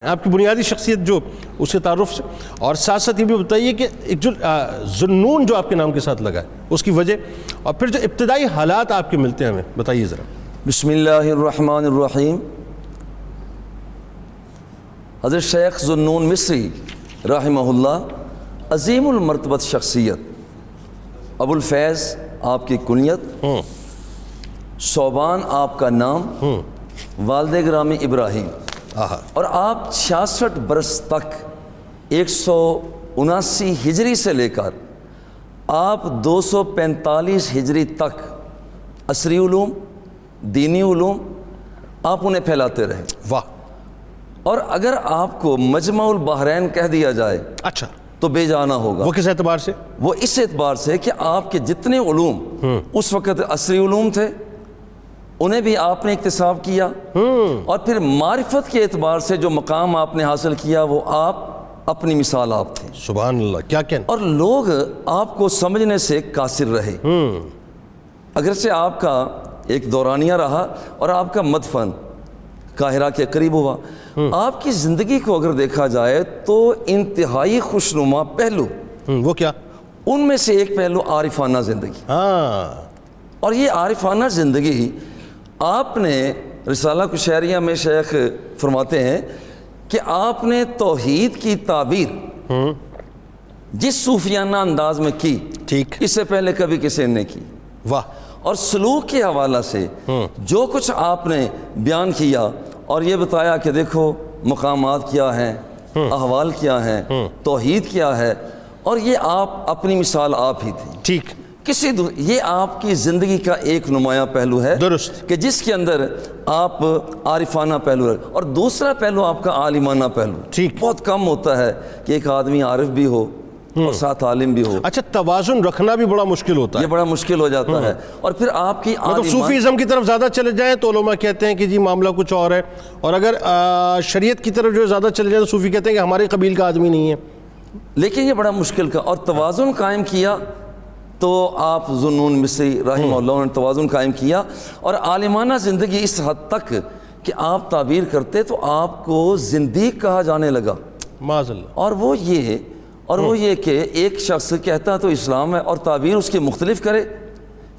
آپ کی بنیادی شخصیت جو اس کے تعارف سے، اور ساتھ ساتھ یہ بھی بتائیے کہ ایک جو ذوالنون جو آپ کے نام کے ساتھ لگا ہے اس کی وجہ، اور پھر جو ابتدائی حالات آپ کے ملتے ہیں ہمیں بتائیے ذرا۔ بسم اللہ الرحمن الرحیم۔ حضرت شیخ ذوالنون مصری رحمہ اللہ عظیم المرتبت شخصیت، ابو الفیض آپ کی کنیت، صوبان آپ کا نام، والد گرامی ابراہیم، اور آپ 66 برس تک 179 ہجری سے لے کر آپ 245 ہجری تک عصری علوم، دینی علوم آپ انہیں پھیلاتے رہے۔ واہ! اور اگر آپ کو مجمع البحرین کہہ دیا جائے اچھا تو بے جانا ہوگا۔ وہ کس اعتبار سے؟ وہ اس اعتبار سے کہ آپ کے جتنے علوم اس وقت عصری علوم تھے انہیں بھی آپ نے اکتساب کیا، اور پھر معرفت کے اعتبار سے جو مقام آپ نے حاصل کیا وہ آپ اپنی مثال آپ تھے۔ سبحان اللہ، کیا کہنا! اور لوگ آپ کو سمجھنے سے قاصر رہے، اگرچہ آپ کا ایک دورانیہ رہا اور آپ کا مدفن قاہرہ کے قریب ہوا۔ آپ کی زندگی کو اگر دیکھا جائے تو انتہائی خوشنما پہلو، وہ کیا؟ ان میں سے ایک پہلو عارفانہ زندگی، اور یہ عارفانہ زندگی آپ نے رسالہ کشیریہ میں شیخ فرماتے ہیں کہ آپ نے توحید کی تعبیر جس صوفیانہ انداز میں کی، ٹھیک، اس سے پہلے کبھی کسی نے کی۔ واہ! اور سلوک کے حوالہ سے جو کچھ آپ نے بیان کیا اور یہ بتایا کہ دیکھو مقامات کیا ہیں، احوال کیا ہیں، توحید کیا ہے، اور یہ آپ اپنی مثال آپ ہی تھی۔ ٹھیک، یہ آپ کی زندگی کا ایک نمایاں پہلو ہے، درست، کہ جس کے اندر آپ عارفانہ پہلو ہے، اور دوسرا پہلو آپ کا عالمانہ پہلو۔ ٹھیک، بہت کم ہوتا ہے کہ ایک آدمی عارف بھی ہو اور ساتھ عالم بھی ہو۔ اچھا، توازن رکھنا بھی بڑا مشکل ہوتا ہے، یہ بڑا مشکل ہو جاتا ہے۔ اور پھر آپ کی مطلب صوفیزم کی طرف زیادہ چلے جائیں تو علماء کہتے ہیں کہ جی معاملہ کچھ اور ہے، اور اگر شریعت کی طرف جو زیادہ چلے جائیں تو صوفی کہتے ہیں کہ ہمارے قبیل کا آدمی نہیں ہے۔ لیکن یہ بڑا مشکل کا، اور توازن قائم کیا تو آپ ذوالنون مصری رحمہ اللہ نے توازن قائم کیا، اور عالمانہ زندگی اس حد تک کہ آپ تعبیر کرتے تو آپ کو زندیق کہا جانے لگا۔ معاذ اللہ۔ اور وہ یہ کہ ایک شخص کہتا تو اسلام ہے اور تعبیر اس کی مختلف کرے،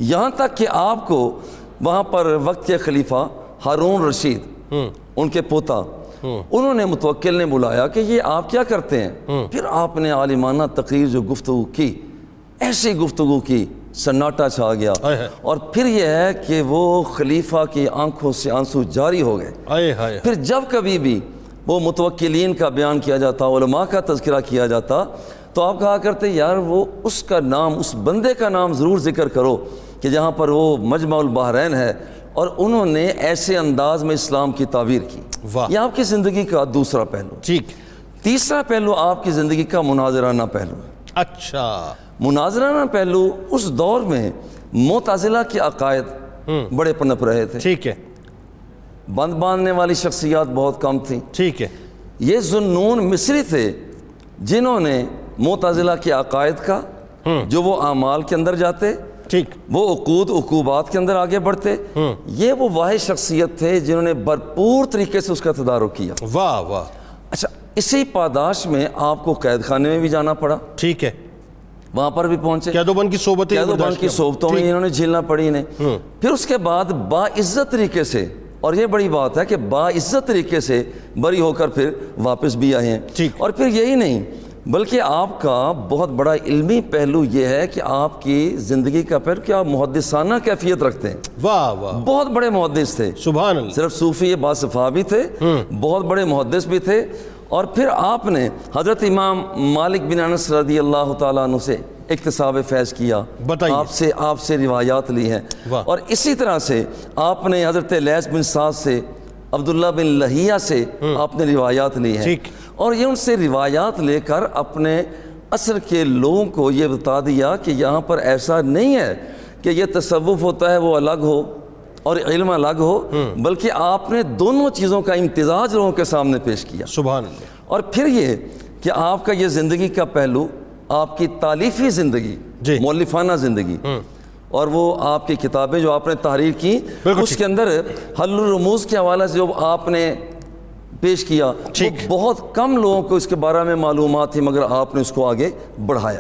یہاں تک کہ آپ کو وہاں پر وقت کے خلیفہ ہارون رشید، ان کے پوتا، انہوں نے متوکل نے بلایا کہ یہ آپ کیا کرتے ہیں؟ پھر آپ نے عالمانہ تقریر جو گفتگو کی، ایسی گفتگو کی سناٹا چھا گیا، اور پھر یہ ہے کہ وہ خلیفہ کی آنکھوں سے آنسو جاری ہو گئے۔ پھر جب کبھی بھی وہ متوکلین کا بیان کیا جاتا، علماء کا تذکرہ کیا جاتا، تو آپ کہا کرتے یار وہ اس کا نام، اس بندے کا نام ضرور ذکر کرو کہ جہاں پر وہ مجمع البحرین ہے، اور انہوں نے ایسے انداز میں اسلام کی تعبیر کی۔ یہ آپ کی زندگی کا دوسرا پہلو۔ ٹھیک، تیسرا پہلو آپ کی زندگی کا مناظرانہ پہلو ہے۔ اچھا، مناظرانہ پہلو اس دور میں معتزلہ کے عقائد بڑے پنپ رہے تھے، ٹھیک ہے، بند باندھنے والی شخصیات بہت کم تھیں۔ ٹھیک ہے، یہ ذوالنون مصری تھے جنہوں نے معتزلہ کے عقائد کا، جو وہ اعمال کے اندر جاتے، ٹھیک، وہ عقوبات کے اندر آگے بڑھتے، یہ وہ واحد شخصیت تھے جنہوں نے بھرپور طریقے سے اس کا تدارک کیا۔ واہ واہ! اچھا، اسی پاداش میں آپ کو قید خانے میں بھی جانا پڑا، ٹھیک ہے، وہاں پر بھی پہنچے، قیدوبند کی صحبتیں، قیدوبند کی صحبتوں میں انہوں نے جھیلنا پڑی انہیں۔ پھر اس کے بعد باعزت طریقے سے، اور یہ بڑی بات ہے کہ باعزت طریقے سے بری ہو کر پھر واپس بھی آئے ہیں۔ اور پھر یہی نہیں بلکہ آپ کا بہت بڑا علمی پہلو یہ ہے کہ آپ کی زندگی کا پہلو کہ آپ محدثانہ کیفیت رکھتے ہیں۔ واہ واہ! بہت بڑے محدث تھے، سبحان اللہ، صرف صوفی باصفا بھی تھے، بہت بڑے محدث بھی تھے۔ اور پھر آپ نے حضرت امام مالک بن انس رضی اللہ تعالیٰ عنہ سے اکتساب فیض کیا، آپ سے روایات لی ہیں، اور اسی طرح سے آپ نے حضرت لیث بن سعد سے، عبداللہ بن لہیہ سے آپ نے روایات لی ہیں، اور یہ ان سے روایات لے کر اپنے عصر کے لوگوں کو یہ بتا دیا کہ یہاں پر ایسا نہیں ہے کہ یہ تصوف ہوتا ہے وہ الگ ہو اور علم الگ ہو، بلکہ آپ نے دونوں چیزوں کا امتزاج لوگوں کے سامنے پیش کیا۔ سبحان اللہ۔ اور پھر یہ کہ آپ کا یہ زندگی کا پہلو، آپ کی تالیفی زندگی، مؤلفانہ زندگی، اور وہ آپ کی کتابیں جو آپ نے تحریر کی، اس کے اندر حل الرموز کے حوالے سے جو آپ نے پیش کیا. ٹھیک. بہت کم لوگوں کو اس کے بارے میں معلومات تھی مگر آپ نے اس کو آگے بڑھایا.